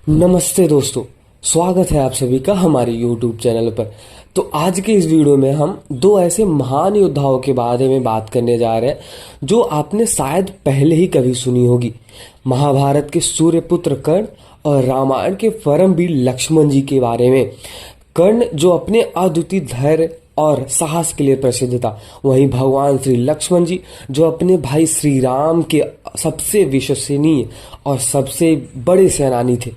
नमस्ते दोस्तों। स्वागत है आप सभी का हमारे YouTube चैनल पर। तो आज के इस वीडियो में हम दो ऐसे महान योद्धाओं के बारे में बात करने जा रहे हैं जो आपने शायद पहले ही कभी सुनी होगी। महाभारत के सूर्यपुत्र कर्ण और रामायण के परमवीर लक्ष्मण जी के बारे में। कर्ण जो अपने अद्वितीय धैर्य और साहस के लिए प्रसिद्ध था, वहीं भगवान श्री लक्ष्मण जी जो अपने भाई श्री राम के सबसे विश्वसनीय और सबसे बड़े सेनानी थे।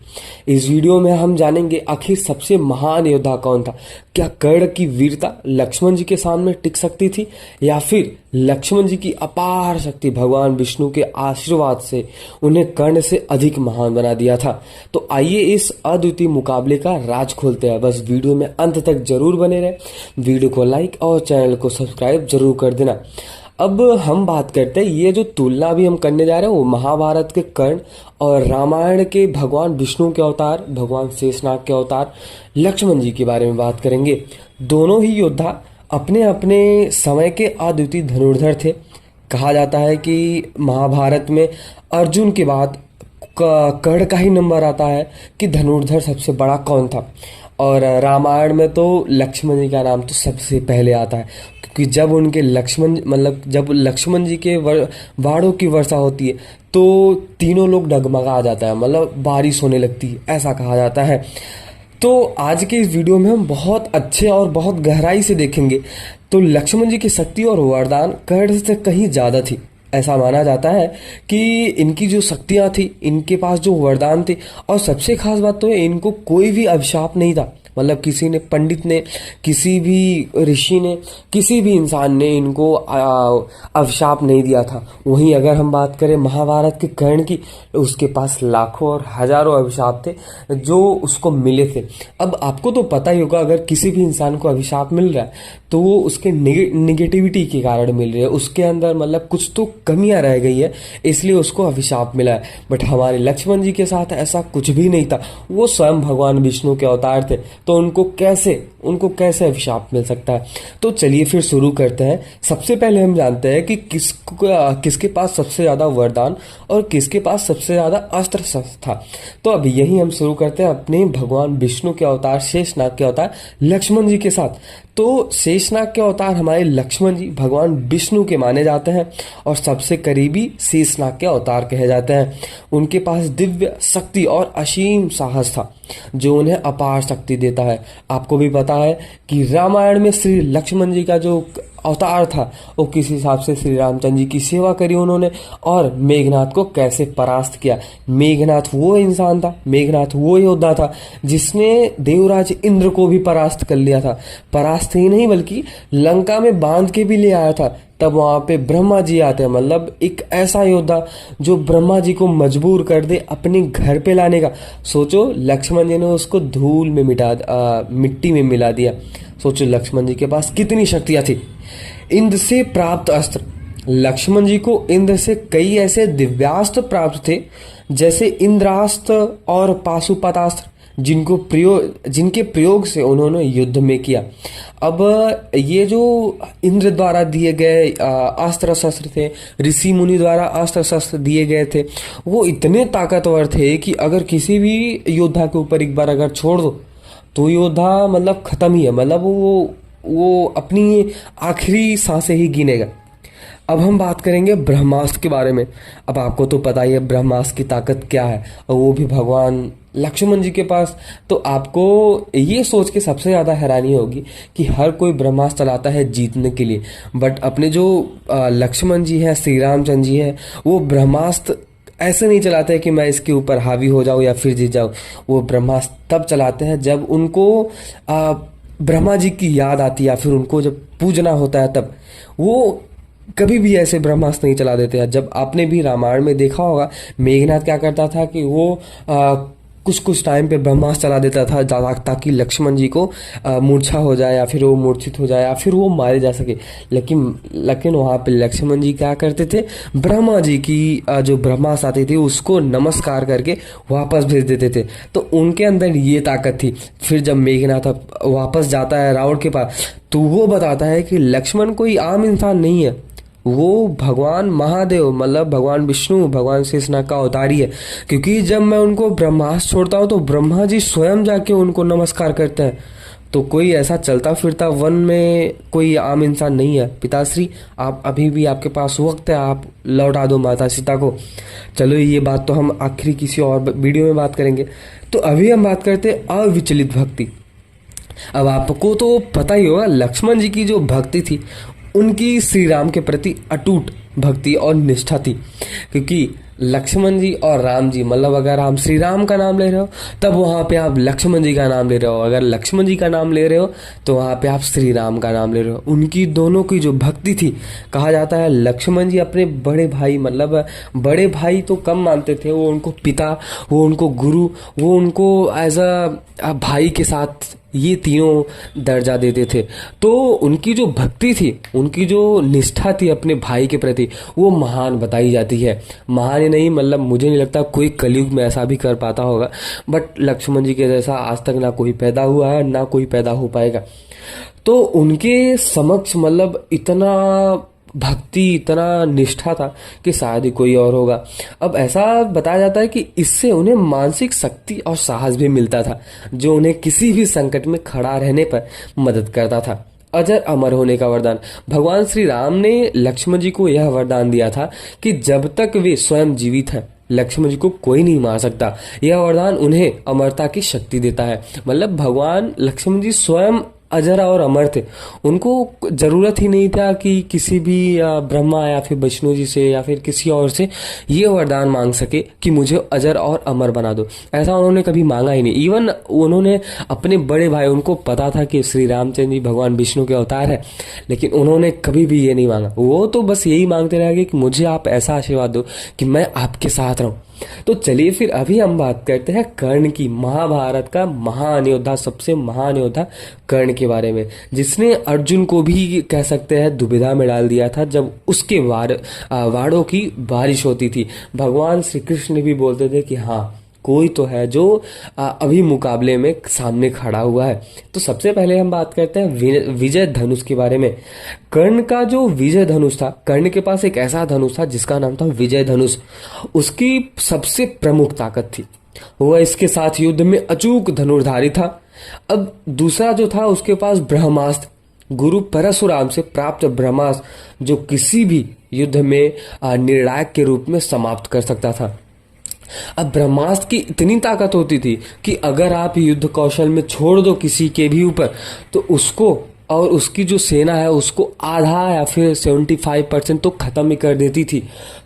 इस वीडियो में हम जानेंगे आखिर सबसे महान योद्धा कौन था। क्या कर्ण की वीरता लक्ष्मण जी के सामने टिक सकती थी या फिर लक्ष्मण जी की अपार शक्ति भगवान विष्णु के आशीर्वाद से उन्हें कर्ण से अधिक महान बना दिया था। तो आइए इस अद्वितीय मुकाबले का राज खोलते हैं। बस वीडियो में अंत तक जरूर बने रहे। वीडियो को लाइक और चैनल को सब्सक्राइब जरूर कर देना। अब हम बात करते हैं, ये जो तुलना भी हम करने जा रहे हैं वो महाभारत के कर्ण और रामायण के भगवान विष्णु के अवतार भगवान शेषनाग के अवतार लक्ष्मण जी के बारे में बात करेंगे। दोनों ही योद्धा अपने अपने समय के अद्वितीय धनुर्धर थे। कहा जाता है कि महाभारत में अर्जुन के बाद कर्ण का ही नंबर आता है कि धनुर्धर सबसे बड़ा कौन था, और रामायण में तो लक्ष्मण जी का नाम तो सबसे पहले आता है, क्योंकि जब उनके जब लक्ष्मण जी के वाड़ों की वर्षा होती है तो तीनों लोग डगमगा जाता है, मतलब बारिश होने लगती है, ऐसा कहा जाता है। तो आज के इस वीडियो में हम बहुत अच्छे और बहुत गहराई से देखेंगे। तो लक्ष्मण जी की शक्ति और वरदान कर्ण से कहीं ज़्यादा थी। ऐसा माना जाता है कि इनकी जो शक्तियां थी, इनके पास जो वरदान थे, और सबसे खास बात तो है इनको कोई भी अभिशाप नहीं था। मतलब किसी ने, पंडित ने, किसी भी ऋषि ने, किसी भी इंसान ने इनको अभिशाप नहीं दिया था। वहीं अगर हम बात करें महाभारत के कर्ण की, उसके पास लाखों और हजारों अभिशाप थे जो उसको मिले थे। अब आपको तो पता ही होगा, अगर किसी भी इंसान को अभिशाप मिल रहा है तो वो उसके निगेटिविटी के कारण मिल रही है, उसके अंदर मतलब कुछ तो कमियां रह गई है, इसलिए उसको अभिशाप मिला है। बट हमारे लक्ष्मण जी के साथ ऐसा कुछ भी नहीं था। वो स्वयं भगवान विष्णु के अवतार थे, तो उनको कैसे अभिशाप मिल सकता है। तो चलिए फिर शुरू करते हैं। सबसे पहले हम जानते हैं कि किसके पास सबसे ज्यादा वरदान और किसके पास सबसे ज्यादा अस्त्र शस्त्र था। तो अब यही हम शुरू करते हैं अपने भगवान विष्णु के अवतार शेषनाग के अवतार लक्ष्मण जी के साथ। तो शेषनाग के अवतार हमारे लक्ष्मण जी भगवान विष्णु के माने जाते हैं और सबसे करीबी शेषनाग के अवतार कहे जाते हैं। उनके पास दिव्य शक्ति और असीम साहस था जो उन्हें अपार शक्ति देता है। आपको भी पता है कि रामायण में श्री लक्ष्मण जी का जो अवतार था वो किस हिसाब से श्री रामचंद्र जी की सेवा करी उन्होंने और मेघनाथ को कैसे परास्त किया। मेघनाथ वो इंसान था, मेघनाथ वो योद्धा था जिसने देवराज इंद्र को भी परास्त कर लिया था। परास्त ही नहीं बल्कि लंका में बांध के भी ले आया था। तब वहां पे ब्रह्मा जी आते हैं, मतलब एक ऐसा योद्धा जो ब्रह्मा जी को मजबूर कर दे अपने घर पे लाने का। सोचो, लक्ष्मण जी ने उसको धूल में मिट्टी में मिला दिया। सोचो लक्ष्मण जी के पास कितनी शक्तियां थी। इंद्र से प्राप्त अस्त्र, लक्ष्मण जी को इंद्र से कई ऐसे दिव्यास्त्र प्राप्त थे, जैसे इंद्रास्त्र और पाशुपतास्त्र, जिनके प्रयोग से उन्होंने युद्ध में किया। अब ये जो इंद्र द्वारा दिए गए अस्त्र शस्त्र थे, ऋषि मुनि द्वारा अस्त्र शस्त्र दिए गए थे, वो इतने ताकतवर थे कि अगर किसी भी योद्धा के ऊपर एक बार अगर छोड़ दो तो योद्धा मतलब खत्म ही है, मतलब वो अपनी आखिरी सांसें ही गिनेगा। अब हम बात करेंगे ब्रह्मास्त्र के बारे में। अब आपको तो पता ही है ब्रह्मास्त्र की ताकत क्या है, और वो भी भगवान लक्ष्मण जी के पास। तो आपको ये सोच के सबसे ज्यादा हैरानी होगी कि हर कोई ब्रह्मास्त्र चलाता है जीतने के लिए, बट अपने जो लक्ष्मण जी है, श्री रामचंद्र जी है, वो ब्रह्मास्त्र ऐसे नहीं चलाते हैं कि मैं इसके ऊपर हावी हो जाऊं या फिर जीत जाऊं। वो ब्रह्मास्त्र तब चलाते हैं जब उनको ब्रह्मा जी की याद आती है या फिर उनको जब पूजना होता है, तब वो कभी भी ऐसे ब्रह्मास्त्र नहीं चला देते हैं। जब आपने भी रामायण में देखा होगा, मेघनाथ क्या करता था कि वो कुछ टाइम पे ब्रह्मास्त्र चला देता था ताकि लक्ष्मण जी को मूर्छा हो जाए या फिर वो मूर्छित हो जाए या फिर वो मारे जा सके। लेकिन वहाँ पे लक्ष्मण जी क्या करते थे, ब्रह्मा जी की जो ब्रह्मास्त्र आती थी उसको नमस्कार करके वापस भेज देते थे। तो उनके अंदर ये ताकत थी। फिर जब मेघनाथ वापस जाता है रावण के पास, तो वो बताता है कि लक्ष्मण कोई आम इंसान नहीं है, वो भगवान महादेव मतलब भगवान विष्णु, भगवान शेषनाग का अवतारी है। क्योंकि जब मैं उनको ब्रह्मास्त्र छोड़ता हूँ तो ब्रह्मा जी स्वयं जाके उनको नमस्कार करते हैं। तो कोई ऐसा चलता फिरता वन में कोई आम इंसान नहीं है। पिताश्री, आप अभी भी आपके पास वक्त है, आप लौटा दो माता सीता को। चलो ये बात तो हम आखिरी किसी और वीडियो में बात करेंगे। तो अभी हम बात करते हैं अविचलित भक्ति। अब आपको तो पता ही होगा लक्ष्मण जी की जो भक्ति थी, उनकी श्री राम के प्रति अटूट भक्ति और निष्ठा थी। क्योंकि लक्ष्मण जी और राम जी मतलब अगर हम श्री राम का नाम ले रहे हो तब वहां पे आप लक्ष्मण जी का नाम ले रहे हो, अगर लक्ष्मण जी का नाम ले रहे हो तो वहां पे आप श्री राम का नाम ले रहे हो। उनकी दोनों की जो भक्ति थी, कहा जाता है लक्ष्मण जी अपने बड़े भाई मतलब बड़े भाई तो कम मानते थे, वो उनको पिता, वो उनको गुरु, वो उनको एज अ भाई के साथ ये तीनों दर्जा देते थे। तो उनकी जो भक्ति थी, उनकी जो निष्ठा थी अपने भाई के प्रति, वो महान बताई जाती है। महान ही नहीं मतलब मुझे नहीं लगता कोई कलयुग में ऐसा भी कर पाता होगा, बट लक्ष्मण जी के जैसा आज तक ना कोई पैदा हुआ है ना कोई पैदा हो पाएगा। तो उनके समक्ष मतलब इतना भक्ति, इतना निष्ठा था कि शायद ही कोई और होगा। अब ऐसा बताया जाता है कि इससे उन्हें मानसिक शक्ति और साहस भी मिलता था, जो उन्हें किसी भी संकट में खड़ा रहने पर मदद करता था। अजर अमर होने का वरदान, भगवान श्री राम ने लक्ष्मण जी को यह वरदान दिया था कि जब तक वे स्वयं जीवित हैं लक्ष्मण जी को कोई नहीं मार सकता। यह वरदान उन्हें अमरता की शक्ति देता है। मतलब भगवान लक्ष्मण जी स्वयं अजर और अमर थे, उनको जरूरत ही नहीं था कि किसी भी ब्रह्मा या फिर विष्णु जी से या फिर किसी और से ये वरदान मांग सके कि मुझे अजर और अमर बना दो। ऐसा उन्होंने कभी मांगा ही नहीं। इवन उन्होंने अपने बड़े भाई, उनको पता था कि श्री रामचंद्र जी भगवान विष्णु के अवतार है, लेकिन उन्होंने कभी भी ये नहीं मांगा। वो तो बस यही मांगते रह गए कि मुझे आप ऐसा आशीर्वाद दो कि मैं आपके साथ रहूं। तो चलिए फिर अभी हम बात करते हैं कर्ण की, महाभारत का महान योद्धा, सबसे महान योद्धा कर्ण के बारे में, जिसने अर्जुन को भी कह सकते हैं दुविधा में डाल दिया था जब उसके वाड़ों की बारिश होती थी। भगवान श्री कृष्ण भी बोलते थे कि हाँ कोई तो है जो अभी मुकाबले में सामने खड़ा हुआ है। तो सबसे पहले हम बात करते हैं विजय धनुष के बारे में। कर्ण का जो विजय धनुष था, कर्ण के पास एक ऐसा धनुष था जिसका नाम था विजय धनुष। उसकी सबसे प्रमुख ताकत थी, वह इसके साथ युद्ध में अचूक धनुर्धारी था। अब दूसरा जो था, उसके पास ब्रह्मास्त्र, गुरु परशुराम से प्राप्त ब्रह्मास्त्र, जो किसी भी युद्ध में निर्णायक के रूप में समाप्त कर सकता था। अब ब्रह्मास्त्र की इतनी ताकत होती थी कि अगर आप युद्ध कौशल में छोड़ दो किसी के भी ऊपर, तो उसको और उसकी जो सेना है उसको आधा या फिर 75% तो खत्म ही कर देती थी।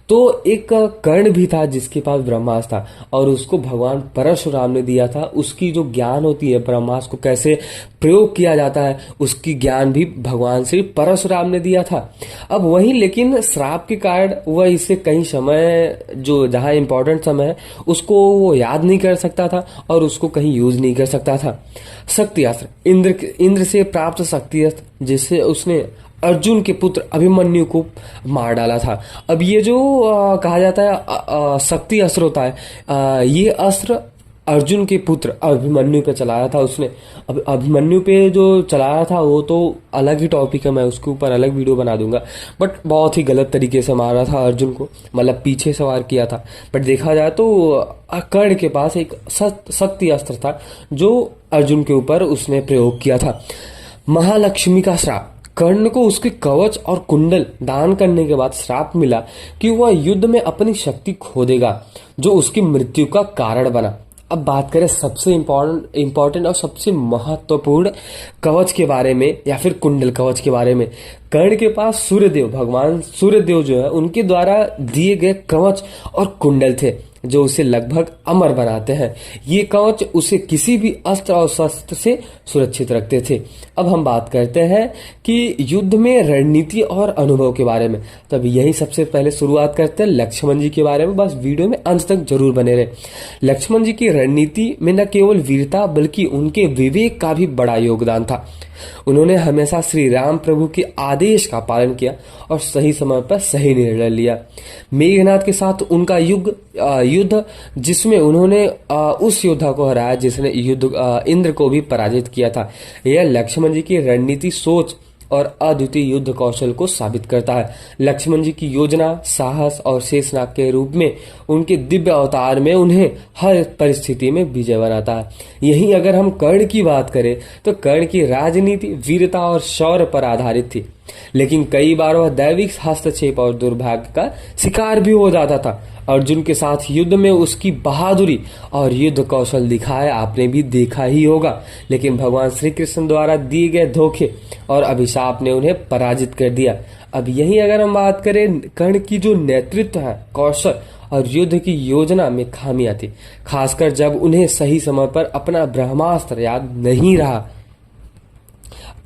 तो एक कर्ण भी था जिसके पास ब्रह्मास्त्र था, और उसको भगवान परशुराम ने दिया था। उसकी जो ज्ञान होती है, ब्रह्मास्त्र को कैसे प्रयोग किया जाता है, उसकी ज्ञान भी भगवान श्री परशुराम ने दिया था। अब वही लेकिन श्राप के कारण वह इसे कहीं समय, जो जहां इंपॉर्टेंट समय है उसको वो याद नहीं कर सकता था और उसको कहीं यूज नहीं कर सकता था। शक्ति अस्त्र, इंद्र से प्राप्त शक्ति अस्त्र, जिससे उसने अर्जुन के पुत्र अभिमन्यु को मार डाला था। अब ये जो कहा जाता है शक्ति अस्त्र होता है, ये अस्त्र अर्जुन के पुत्र अभिमन्यु पे चलाया था उसने। अब अभिमन्यु पे जो चलाया था वो तो अलग ही टॉपिक है, मैं उसके ऊपर अलग वीडियो बना दूंगा। बट बहुत ही गलत तरीके से मारा था अर्जुन को, मतलब पीछे सवार किया था। बट देखा जाए तो कर्ण के पास एक शक्ति अस्त्र था जो अर्जुन के ऊपर उसने प्रयोग किया था। महालक्ष्मी का श्राप, कर्ण को उसके कवच और कुंडल दान करने के बाद श्राप मिला कि वह युद्ध में अपनी शक्ति खो देगा, जो उसकी मृत्यु का कारण बना। अब बात करें सबसे इंपॉर्टेंट और सबसे महत्वपूर्ण कवच के बारे में या फिर कुंडल कवच के बारे में। कर्ण के पास सूर्यदेव, भगवान सूर्यदेव जो है उनके द्वारा दिए गए कवच और कुंडल थे जो उसे लगभग अमर बनाते हैं। ये कवच उसे किसी भी अस्त्र और शस्त्र से सुरक्षित रखते थे। अब हम बात करते हैं कि युद्ध में रणनीति और अनुभव के बारे में। तब यही सबसे पहले शुरुआत करते हैं लक्ष्मण जी के बारे में। बस वीडियो में अंत तक जरूर बने रहे। लक्ष्मण जी की रणनीति में न केवल वीरता बल्कि उनके विवेक का भी बड़ा योगदान था। उन्होंने हमेशा श्री राम प्रभु के आदेश का पालन किया और सही समय पर सही निर्णय लिया। मेघनाथ के साथ उनका युद्ध जिसमें उन्होंने उस योद्धा को हराया जिसने इंद्र को भी पराजित किया था। यह लक्ष्मण जी की रणनीति, सोच और अद्वितीय युद्ध कौशल को साबित करता है। लक्ष्मण जी की योजना, साहस और शेषनाग के रूप में उनके दिव्य अवतार में उन्हें हर परिस्थिति में विजय बनाता है। यही अगर हम कर्ण की बात करें तो कर्ण की राजनीति वीरता और शौर्य पर आधारित थी, लेकिन कई बार वह दैविक हस्तक्षेप और दुर्भाग्य का शिकार भी हो जाता था। अर्जुन के साथ युद्ध में उसकी बहादुरी और युद्ध कौशल दिखाया आपने भी देखा ही होगा, लेकिन भगवान श्री कृष्ण द्वारा दिए गए धोखे और अभिशाप ने उन्हें पराजित कर दिया। अब यही अगर हम बात करें कर्ण की जो नेतृत्व है, कौशल और युद्ध की योजना में खामियां थी, खासकर जब उन्हें सही समय पर अपना ब्रह्मास्त्र याद नहीं रहा।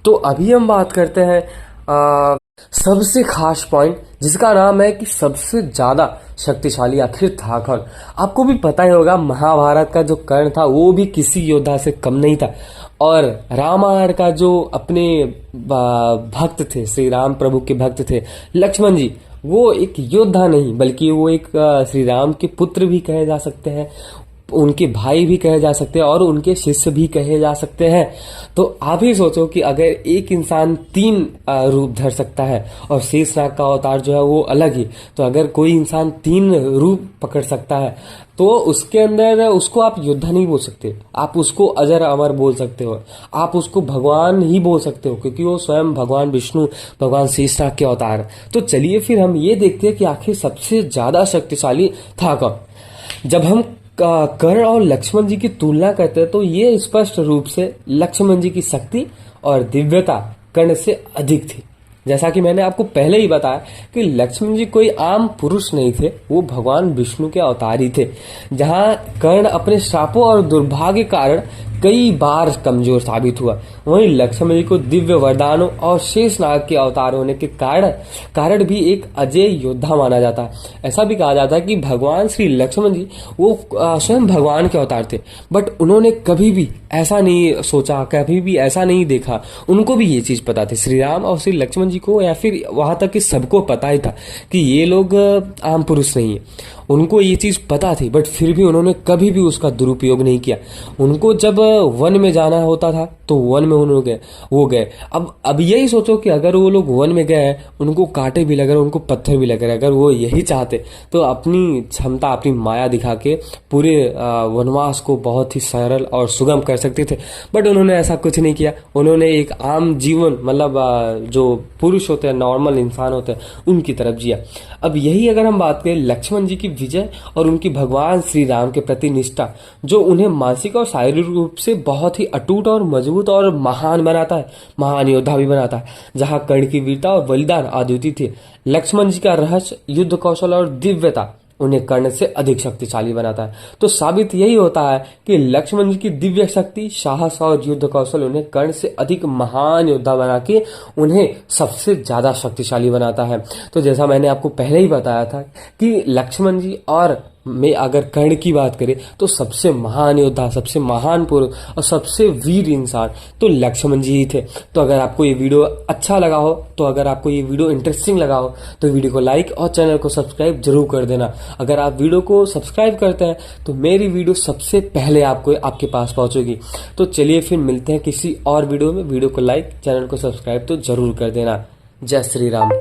तो अभी हम बात करते हैं सबसे खास पॉइंट, जिसका नाम है कि सबसे ज्यादा शक्तिशाली आखिर था कौन। आपको भी पता ही होगा महाभारत का जो कर्ण था वो भी किसी योद्धा से कम नहीं था, और रामायण का जो अपने भक्त थे, श्री राम प्रभु के भक्त थे लक्ष्मण जी, वो एक योद्धा नहीं बल्कि वो एक श्री राम के पुत्र भी कहे जा सकते हैं, उनके भाई भी कहे जा सकते हैं और उनके शिष्य भी कहे जा सकते हैं। तो आप ही सोचो कि अगर एक इंसान 3 रूप धर सकता है और शेषनाग का अवतार जो है वो अलग ही, तो अगर कोई इंसान 3 रूप पकड़ सकता है तो उसके अंदर उसको आप योद्धा नहीं बोल सकते, आप उसको अजर अमर बोल सकते हो, आप उसको भगवान ही बोल सकते हो, क्योंकि वो स्वयं भगवान विष्णु, भगवान शेषनाग के अवतार। तो चलिए फिर हम ये देखते हैं कि आखिर सबसे ज्यादा शक्तिशाली था कौन। जब हम कर्ण और लक्ष्मण जी की तुलना करते हैं तो ये स्पष्ट रूप से लक्ष्मण जी की शक्ति और दिव्यता कर्ण से अधिक थी। जैसा कि मैंने आपको पहले ही बताया कि लक्ष्मण जी कोई आम पुरुष नहीं थे, वो भगवान विष्णु के अवतार ही थे। जहां कर्ण अपने श्रापों और दुर्भाग्य के कारण कई बार कमजोर साबित हुआ, वहीं लक्ष्मण जी को दिव्य वरदानों और शेषनाग के अवतार होने के कारण भी एक अजय योद्धा माना जाता है। ऐसा भी कहा जाता है कि भगवान श्री लक्ष्मण जी वो स्वयं भगवान के अवतार थे, बट उन्होंने कभी भी ऐसा नहीं सोचा, कभी भी ऐसा नहीं देखा, उनको भी ये चीज पता थी, श्री राम और श्री लक्ष्मण जी को, या फिर वहां तक कि सबको पता ही था कि ये लोग आम पुरुष नहीं है, उनको ये चीज पता थी, बट फिर भी उन्होंने कभी भी उसका दुरुपयोग नहीं किया। उनको जब वन में जाना होता था तो वन में वो गए। अब यही सोचो कि अगर वो लोग वन में गए, उनको कांटे भी लग रहे, उनको पत्थर भी लग रहे, अगर वो यही चाहते तो अपनी क्षमता, अपनी माया दिखा के पूरे वनवास को बहुत ही सरल और सुगम कर सकते थे, बट उन्होंने ऐसा कुछ नहीं किया। उन्होंने एक आम जीवन, मतलब जो पुरुष होते हैं, नॉर्मल इंसान होते हैं, उनकी तरफ जिया। अब यही अगर हम बात करें लक्ष्मण जी की विजय और उनकी भगवान श्री राम के प्रति निष्ठा, जो उन्हें मानसिक और शारीरिक रूप से बहुत ही अटूट और मजबूत और महान बनाता है, महान योद्धा भी बनाता है। जहां कर्ण की वीरता और बलिदान अद्वितीय थे, लक्ष्मण जी का रहस्य, युद्ध कौशल और दिव्यता उन्हें कर्ण से अधिक शक्तिशाली बनाता है। तो साबित यही होता है कि लक्ष्मण जी की दिव्य शक्ति, साहस और युद्ध कौशल उन्हें कर्ण से अधिक महान योद्धा बना के उन्हें सबसे ज्यादा शक्तिशाली बनाता है। तो जैसा मैंने आपको पहले ही बताया था कि लक्ष्मण जी और में अगर कर्ण की बात करें तो सबसे महान योद्धा, सबसे महान पुरुष और सबसे वीर इंसान तो लक्ष्मण जी ही थे। तो अगर आपको ये वीडियो अच्छा लगा हो, तो अगर आपको ये वीडियो इंटरेस्टिंग लगा हो तो वीडियो को लाइक और चैनल को सब्सक्राइब जरूर कर देना। अगर आप वीडियो को सब्सक्राइब करते हैं तो मेरी वीडियो सबसे पहले आपके पास पहुंचेगी। तो चलिए फिर मिलते हैं किसी और वीडियो में। वीडियो को लाइक, चैनल को सब्सक्राइब तो जरूर कर देना। जय श्री राम।